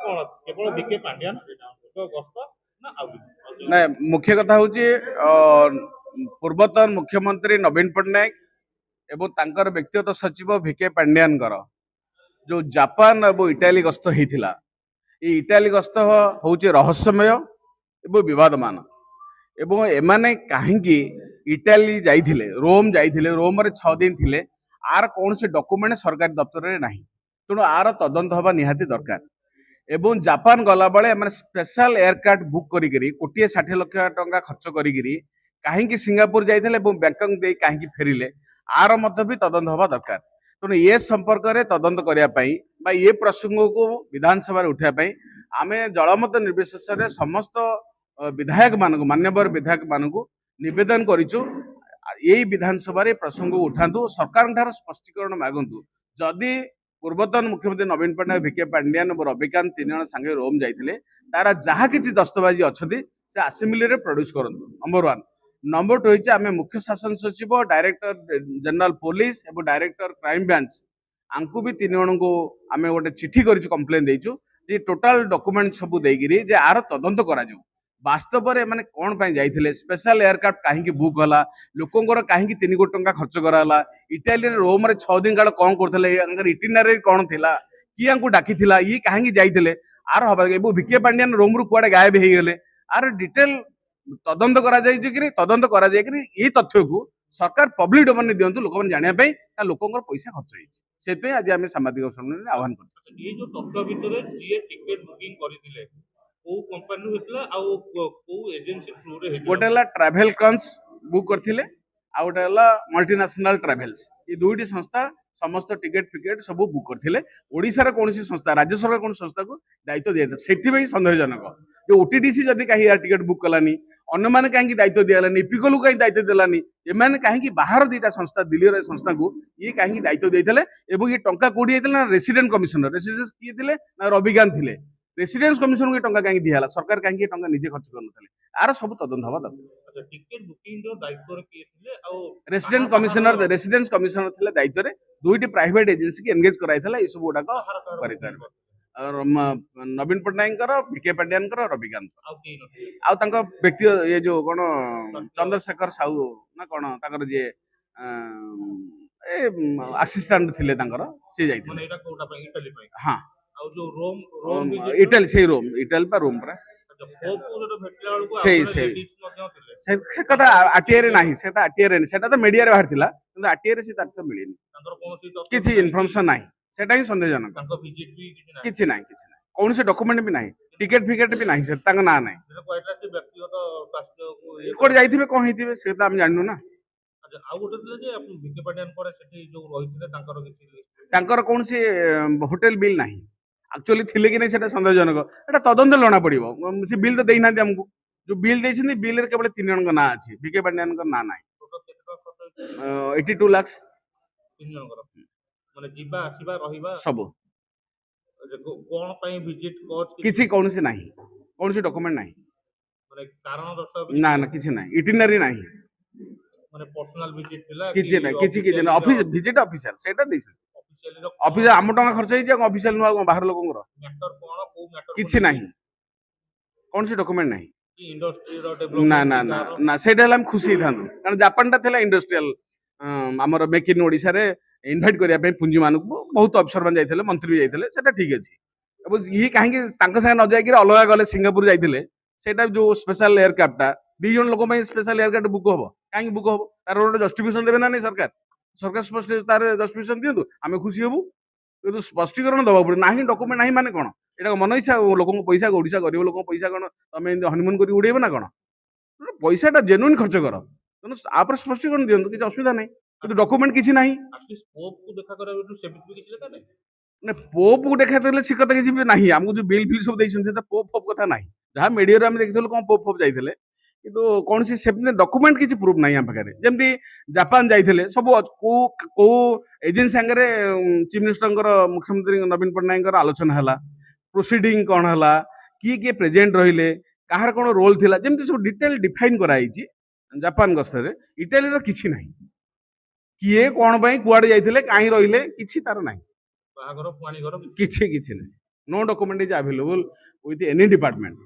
कौन केवल बीके पांड्यान गस्त ना आउ ना मुख्य कथा हूँ पूर्वतन मुख्यमंत्री नवीन पट्टनायक एवं तांकर व्यक्तिगत सचिव भिके पांड्यान जो जापान और इटाली गस्त होता इटाली गस्त हूँ रहस्यमय एवं विवादमान एवं एमाने कहीं इटाली जाइथिले रोम रे 6 दिन थिले आर कौन से डॉक्यूमेंट सरकारी दफ्तर में नहीं तेणु आर तदंत हवा निहाती दरकार एवं जापान गला बेले मैंने स्पेशल एयरक्राफ्ट बुक करी कोटी 60 लाख टंका खर्च करी कहीं सिंगापुर जाइए बैंकक दे कहीं फेरिले आर मध्य भी तदंत हवा दरकार तेणु ये संपर्क में तदंत करने ये प्रसंग को विधानसभा उठाई आम जलमत निर्विशेष समस्त विधायक मान मान्यवर विधायक मान निवेदन करूँ यही विधानसभा प्रसंग उठातु सरकार स्पष्टीकरण मागंतु जदि पूर्वतन मुख्यमंत्री नवीन पट्टनायक भिके पांड्यान और रविकांत 3 जन सांगे रोम जाइए तार जहाँ किसी दस्तावेज अच्छा से आसेम्बली प्रोड्यूस करूँ नंबर 1 नंबर 2 होइछ आमे मुख्य शासन सचिव डायरेक्टर जनरल पुलिस एवं डायरेक्टर क्राइम ब्रांच आंकु भी 3 जन को आमे गोटे चिट्ठी करिछु कंप्लेन देइछु जे टोटल डॉक्यूमेंट सब देगिरी जे आर तदंत करा जाऊ वास्तव में माने कौन पाई जाइथिले स्पेशल एयरक्राफ्ट कहीं बुक होला लोकंकर कहीं 3 कोटी टंका खर्च कराला इटाली रोम रे 6 दिन काल कौन करथिले इटिनरी कौन थिला कि आंकु डाकी थिला ये कहीं जाइथिले आर हबा एबो भिके पांड्यान रोम रु कुआडे गायब हे गेले आर डिटेल तदंत करा जाइछि तदंत करा जाइकरी ये तथ्य को सरकार पब्लिक डोमेन दियंतु लोक मन जानिया पई लोकंकर पैसा खर्च होइछि सेत आज आम सामाजिक सम्मेलन आह्वान कर ये जो तथ्य भितर जी टिकट बुकिंग करथिले को कंपनी हेतला आ को एजेंसी थ्रू रे हेतला गोटे ट्रैवल क्रंच बुक करथिले आ गोटे मल्टीनेशनल ट्रैवल्स ये दुईटी संस्था समस्त टिकेट फिकेट सब बुक करथिले ओडिसा कौन संस्था राज्य सरकार कौन संस्था को दायित्व दिया से सन्देहजनक जो ओटीडीसी जदि कहीं यार टिकेट बुक कलानी अन्य मैंने कहीं दायित्व दिलानी इपिकलू कहीं दायित्व दिलानी एमाने कहीं बाहर 2टा संस्था दिल्ली संस्था को ये कहीं दायित्व देते ये टंका कौटी ना रेसिडेंट कमिशनर रेसिडेंस किए थे ना रविकांत थे रेसिडेंस कमिशन को टंका कहीं दिहला सरकार कहीं टंका निजे खर्च करन आर सब तदंत हवा दरकार टिकट बुकिंग जो दायित्व रे किए थिले आ रेसिडेंस कमिशनर थिले दायित्व रे 2टी प्राइवेट एजेंसी की एंगेज कराइथला ए सब गुडाक नवीन पट्टनायक भिके पांड्यान रविकांत व्यक्ति ये जो कौन चंद्रशेखर साहू ना कौन ताकर जे असिस्टेंट थिले सी जाइथिले हाँ इटाली से रोम इटाली पर रोम पर से कथा आटीआर नहीं से आटीआर नहीं सेटा तो मीडिया रे बाहर थिला किंतु आटीआर से तक तो मिलेनी किछि इन्फॉर्मेशन नहीं सेटा ही संदेहजनक किछि नहीं कौन से डॉक्यूमेंट भी नहीं टिकट फिकेट भी नहीं से तांग ना नहीं कोड जाइथिबे कोन हिथिबे से त हम जाननु ना आ गोटे थिले जे भिके पांड्यान पर सेठी जो रहिथिले तांकर किछि तांकर कौन से होटल बिल नहीं एक्चुअली थिले कि नहीं सेटा संदेहजनक एटा तदंत लणा पड़िबो से बिल तो देई ना हमको जो बिल देछिन बिल रे केवल 3 जन का ना अछि भिके पांड्यान का ना नाही 82 लाख 3 जन का माने जीवा आसीबा रहिबा सब कोन पई विजिट कोच किछि कौन से नहीं कौन से डॉक्यूमेंट नहीं माने कारण दर्शाव ना ना किछि नहीं इटिनरी नहीं माने पर्सनल विजिट थिला किछि नहीं किछि ऑफिस विजिट ऑफिशियल सेटा देछ ऑफिस आम टंका खर्च हो ऑफिशियल नुआ बाहर लोक किछि नहीं कौन से डॉक्यूमेंट नहीं ना ना ना ना सेटा हम खुशी था कारण जापान टा थिला इंडस्ट्रियल आमर मेक इन ओडिसा रे इनवाइट करिया पे पुंजी मानक बहुत अफसर मान जाइथिले मंत्री भी जाइथिले सेटा ठीक अछि अब ये कहीं तांका संगे न जाई अलग गले सिंगापुर जाइथिले सेटा जो स्पेशल एयरक्राफ्ट टा 2 जन लोक में स्पेशल एयरक्राफ्ट बुक होबो कहीं बुक होबो तार गोटे जस्टिफिकेशन देबे ना नहीं सरकार स्पष्ट तार जस्टिफिकेशन दियंतु आमे खुशी हेबु किंतु स्पष्टीकरण दबा पड़े ना डॉक्यूमेंट नहीं माने कोन एटा मन इच्छा लोक पैसा ओडिशा गरीब लोक पैसा कोन तमे हनीमून करी उड़ेबे ना कोन पैसाटा जेन्युइन खर्च कर तेणु आप स्पष्टीकरण दियंतु किसी असुविधा नहीं किंतु डॉक्यूमेंट किसी नहीं पोप को देखा से कथा किसी भी नहीं आमको जो बिल फिल सब देइछन पोप फोप कथा नहीं जहाँ मीडिया रे हम देखिथल कोन पोप फोप जाइथिले किंतु कौन से डॉक्यूमेंट किसी प्रूफ नहीं हम पाखे जमती जापान जाइए सब को एजेंसी सांगे चीफ मिनिस्टर मुख्यमंत्री नवीन पट्टनायक आलोचना है प्रोसीडिंग कौन है किए किए प्रेजेंट रहिले कहार कौन रोल थिला जमती सब डिटेल डिफाइन कराई जापान गस्तर इटाली किसी ना किए कौन कुआड़े जाइए कहीं रहिले किसी तार ना किसी नहीं No document is available with any department.